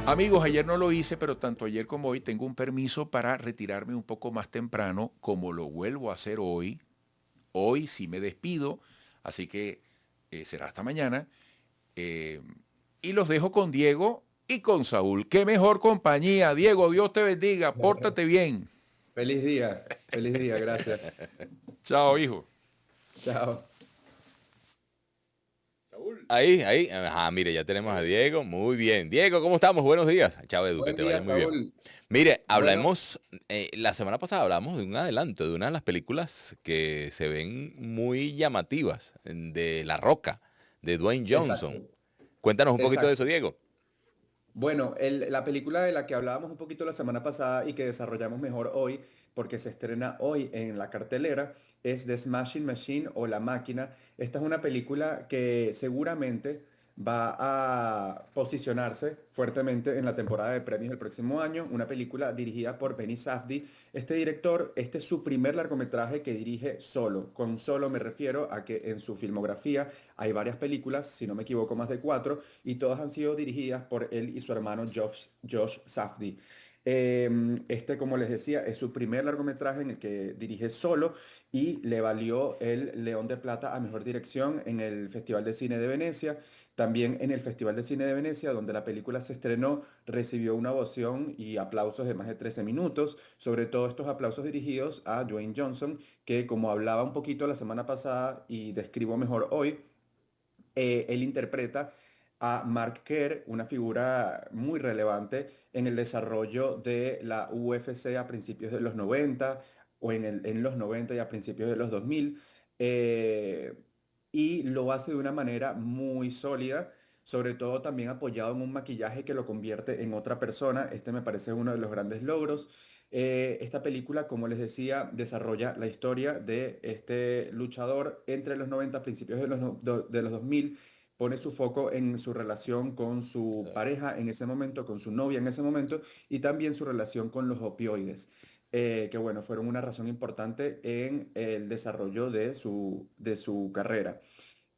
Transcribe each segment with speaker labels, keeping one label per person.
Speaker 1: Amigos, ayer no lo hice, pero tanto ayer como hoy tengo un permiso para retirarme un poco más temprano, como lo vuelvo a hacer hoy. Hoy sí me despido, así que será hasta mañana. Eh, y los dejo con Diego y con Saúl. Qué mejor compañía. Diego, Dios te bendiga, pórtate bien.
Speaker 2: Feliz día, gracias.
Speaker 1: Chao, hijo.
Speaker 2: Chao.
Speaker 1: Saúl.
Speaker 3: Ahí, ajá, mire, ya tenemos a Diego, muy bien. Diego, ¿cómo estamos? Buenos días. Chao, Edu, que
Speaker 2: Buen
Speaker 3: te
Speaker 2: día,
Speaker 3: vaya muy bien.
Speaker 2: Saúl.
Speaker 3: Mire,
Speaker 2: Bueno,
Speaker 3: hablamos, la semana pasada hablamos de un adelanto, de una de las películas que se ven muy llamativas, de La Roca, de Dwayne Johnson.
Speaker 2: exacto,
Speaker 3: Cuéntanos un poquito de eso,
Speaker 2: exacto.
Speaker 3: Diego.
Speaker 2: Bueno, la película de la que hablábamos un poquito la semana pasada y que desarrollamos mejor hoy, porque se estrena hoy en la cartelera, es The Smashing Machine o La Máquina. Esta es una película que seguramente va a posicionarse fuertemente en la temporada de premios del próximo año. Una película dirigida por Benny Safdie. Este director, este es su primer largometraje que dirige solo. Con solo me refiero a que en su filmografía hay varias películas, si no me equivoco, más de cuatro y todas han sido dirigidas por él y su hermano Josh Safdie. Este, como les decía, es su primer largometraje en el que dirige solo y le valió el León de Plata a Mejor Dirección en el Festival de Cine de Venecia. También en el Festival de Cine de Venecia, donde la película se estrenó, recibió una ovación y aplausos de más de 13 minutos, sobre todo estos aplausos dirigidos a Dwayne Johnson, que como hablaba un poquito la semana pasada y describo mejor hoy, él interpreta a Mark Kerr, una figura muy relevante en el desarrollo de la UFC a principios de los 90 o en los 90 y a principios de los 2000, eh, y lo hace de una manera muy sólida, sobre todo también apoyado en un maquillaje que lo convierte en otra persona. Este me parece uno de los grandes logros. Esta película, como les decía, desarrolla la historia de este luchador entre los 90 principios de de los 2000, pone su foco en su relación con su pareja en ese momento, con su novia en ese momento, y también su relación con los opioides, que bueno, fueron una razón importante en el desarrollo de su carrera.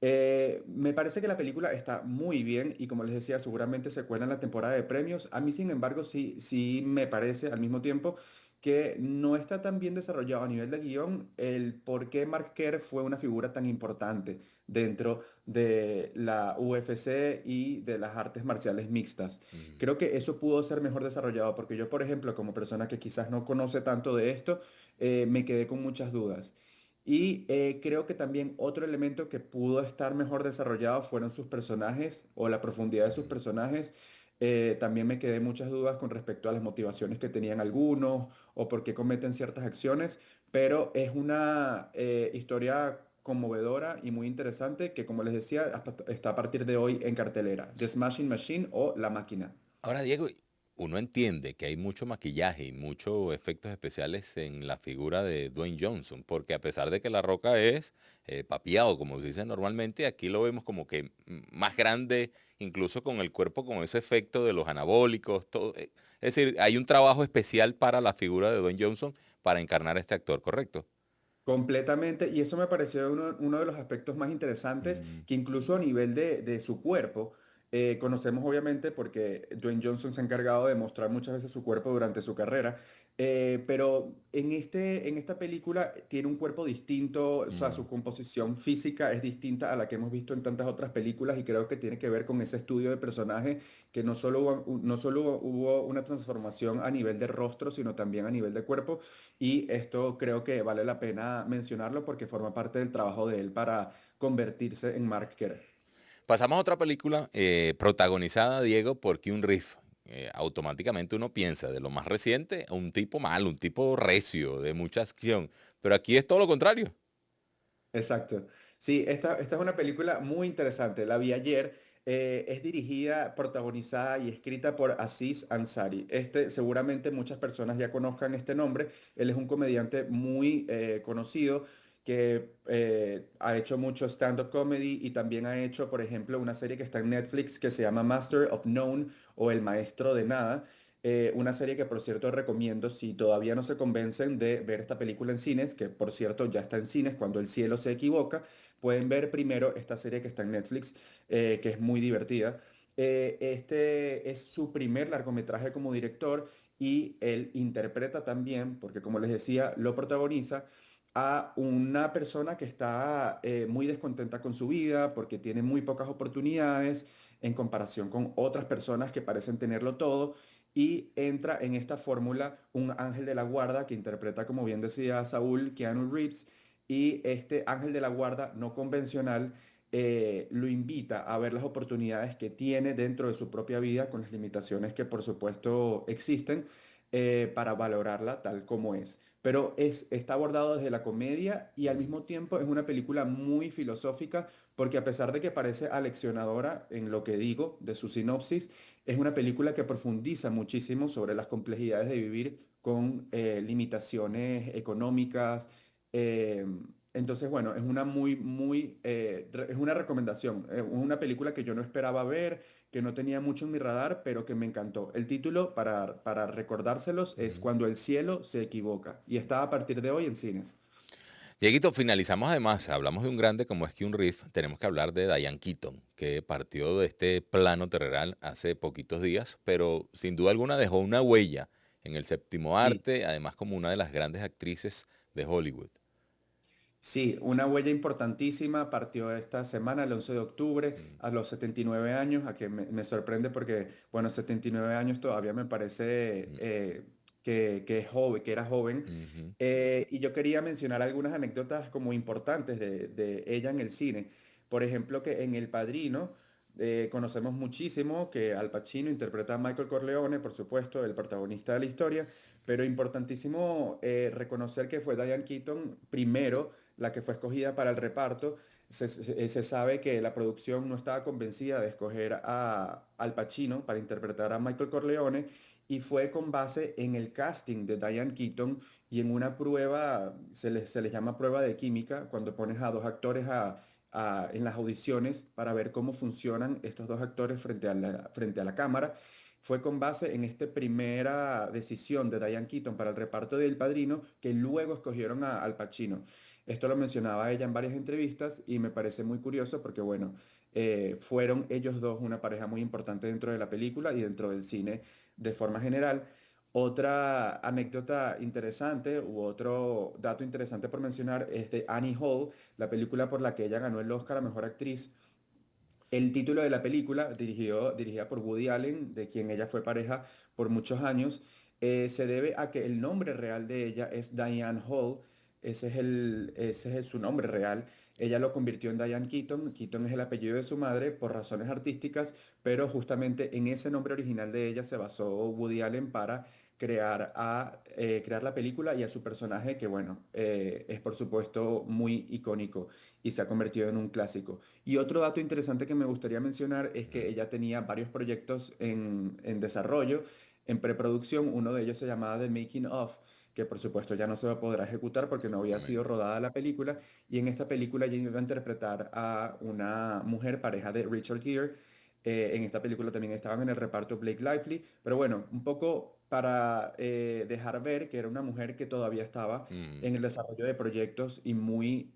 Speaker 2: Me parece que la película está muy bien y como les decía, seguramente se cuela en la temporada de premios. A mí, sin embargo, sí me parece al mismo tiempo que no está tan bien desarrollado a nivel de guión el por qué Mark Kerr fue una figura tan importante dentro de la UFC y de las artes marciales mixtas.
Speaker 3: Mm.
Speaker 2: Creo que eso pudo ser mejor desarrollado porque yo, por ejemplo, como persona que quizás no conoce tanto de esto, me quedé con muchas dudas. Y creo que también otro elemento que pudo estar mejor desarrollado fueron sus personajes o la profundidad de sus personajes. También me quedé muchas dudas con respecto a las motivaciones que tenían algunos o por qué cometen ciertas acciones, pero es una historia conmovedora y muy interesante que, como les decía, está a partir de hoy en cartelera. The Smashing Machine o La Máquina.
Speaker 3: Ahora, Diego, uno entiende que hay mucho maquillaje y muchos efectos especiales en la figura de Dwayne Johnson, porque a pesar de que La Roca es papiado, como se dice normalmente, aquí lo vemos como que más grande, incluso con el cuerpo, con ese efecto de los anabólicos, todo. Es decir, hay un trabajo especial para la figura de Dwayne Johnson para encarnar a este actor, ¿correcto?
Speaker 2: Completamente, y eso me pareció uno de los aspectos más interesantes,
Speaker 3: Mm.
Speaker 2: que incluso a nivel de su cuerpo, conocemos obviamente porque Dwayne Johnson se ha encargado de mostrar muchas veces su cuerpo durante su carrera, pero en esta película tiene un cuerpo distinto, o sea, su
Speaker 3: Mm.
Speaker 2: composición física es distinta a la que hemos visto en tantas otras películas y creo que tiene que ver con ese estudio de personaje que no solo hubo una transformación a nivel de rostro, sino también a nivel de cuerpo. Y esto creo que vale la pena mencionarlo porque forma parte del trabajo de él para convertirse en Mark Kerr.
Speaker 3: Pasamos a otra película protagonizada, Diego, por Keanu Reeves. Automáticamente uno piensa de lo más reciente a un tipo malo, un tipo recio, de mucha acción. Pero aquí es todo lo contrario.
Speaker 2: Exacto. Sí, esta es una película muy interesante. La vi ayer. Es dirigida, protagonizada y escrita por Aziz Ansari. Este, seguramente muchas personas ya conozcan este nombre. Él es un comediante muy conocido que ha hecho mucho stand-up comedy y también ha hecho, por ejemplo, una serie que está en Netflix que se llama Master of None o El Maestro de Nada. Una serie que, por cierto, recomiendo si todavía no se convencen de ver esta película en cines, que por cierto ya está en cines cuando el cielo se equivoca, pueden ver primero esta serie que está en Netflix, que es muy divertida. Este es su primer largometraje como director y él interpreta también, porque como les decía, lo protagoniza a una persona que está muy descontenta con su vida porque tiene muy pocas oportunidades en comparación con otras personas que parecen tenerlo todo y entra en esta fórmula un ángel de la guarda que interpreta, como bien decía Saúl, Keanu Reeves, y este ángel de la guarda no convencional lo invita a ver las oportunidades que tiene dentro de su propia vida con las limitaciones que por supuesto existen para valorarla tal como es. Pero está abordado desde la comedia y al mismo tiempo es una película muy filosófica porque a pesar de que parece aleccionadora en lo que digo de su sinopsis, es una película que profundiza muchísimo sobre las complejidades de vivir con limitaciones económicas. eh, entonces, bueno, es una es una recomendación, una película que yo no esperaba ver, que no tenía mucho en mi radar, pero que me encantó. El título, para recordárselos, es
Speaker 3: Ujú.
Speaker 2: Cuando el cielo se equivoca y está a partir de hoy en cines.
Speaker 3: Dieguito, finalizamos además, hablamos de un grande como es Keanu Reeves, tenemos que hablar de Diane Keaton, que partió de este plano terrenal hace poquitos días, pero sin duda alguna dejó una huella en el séptimo
Speaker 2: Sí.
Speaker 3: arte, además como una de las grandes actrices de Hollywood.
Speaker 2: Sí, una huella importantísima partió esta semana, el 11 de octubre,
Speaker 3: Mm,
Speaker 2: a los 79 años, a que me sorprende porque, bueno, 79 años todavía me parece
Speaker 3: mm,
Speaker 2: que es joven, que era joven.
Speaker 3: ujú.
Speaker 2: Y yo quería mencionar algunas anécdotas como importantes de ella en el cine. Por ejemplo, que en El Padrino conocemos muchísimo que Al Pacino interpreta a Michael Corleone, por supuesto, el protagonista de la historia, pero importantísimo reconocer que fue Diane Keaton primero la que fue escogida para el reparto. Se sabe que la producción no estaba convencida de escoger a Al Pacino para interpretar a Michael Corleone y fue con base en el casting de Diane Keaton y en una prueba, se les llama prueba de química, cuando pones a dos actores en las audiciones para ver cómo funcionan estos dos actores frente a la cámara. Fue con base en esta primera decisión de Diane Keaton para el reparto de El Padrino que luego escogieron a Al Pacino. Esto lo mencionaba ella en varias entrevistas y me parece muy curioso porque, bueno, fueron ellos dos una pareja muy importante dentro de la película y dentro del cine de forma general. Otra anécdota interesante u otro dato interesante por mencionar es de Annie Hall, la película por la que ella ganó el Oscar a Mejor Actriz. El título de la película, dirigida por Woody Allen, de quien ella fue pareja por muchos años, se debe a que el nombre real de ella es Diane Hall. Ese es su nombre real. Ella lo convirtió en Diane Keaton. Keaton es el apellido de su madre por razones artísticas, pero justamente en ese nombre original de ella se basó Woody Allen para crear la película y a su personaje, que bueno, es por supuesto muy icónico y se ha convertido en un clásico. Y otro dato interesante que me gustaría mencionar es que ella tenía varios proyectos en desarrollo, en preproducción. Uno de ellos se llamaba The Making of, que por supuesto ya no se podrá ejecutar porque no había sido
Speaker 3: Obviamente.
Speaker 2: rodada la película. Y en esta película ella iba a interpretar a una mujer pareja de Richard Gere. En esta película también estaban en el reparto Blake Lively. Pero bueno, un poco para dejar ver que era una mujer que todavía estaba
Speaker 3: Mm.
Speaker 2: en el desarrollo de proyectos y muy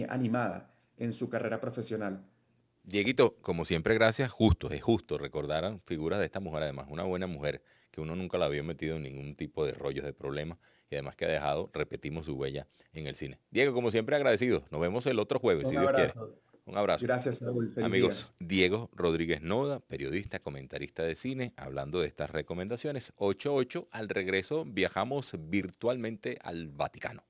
Speaker 2: animada en su carrera profesional.
Speaker 3: Dieguito, como siempre, gracias. Justo, es justo recordar a figuras de esta mujer, además, una buena mujer que uno nunca la había metido en ningún tipo de rollos de problemas y además que ha dejado, repetimos, su huella en el cine. Diego, como siempre, agradecido. Nos vemos el otro jueves, si
Speaker 2: Un
Speaker 3: Dios quiere.
Speaker 2: abrazo.
Speaker 3: Un abrazo.
Speaker 2: Gracias, Saúl. Feliz día.
Speaker 3: Amigos, Diego Rodríguez Noda, periodista, comentarista de cine, hablando de estas recomendaciones. 8:08, al regreso viajamos virtualmente al Vaticano.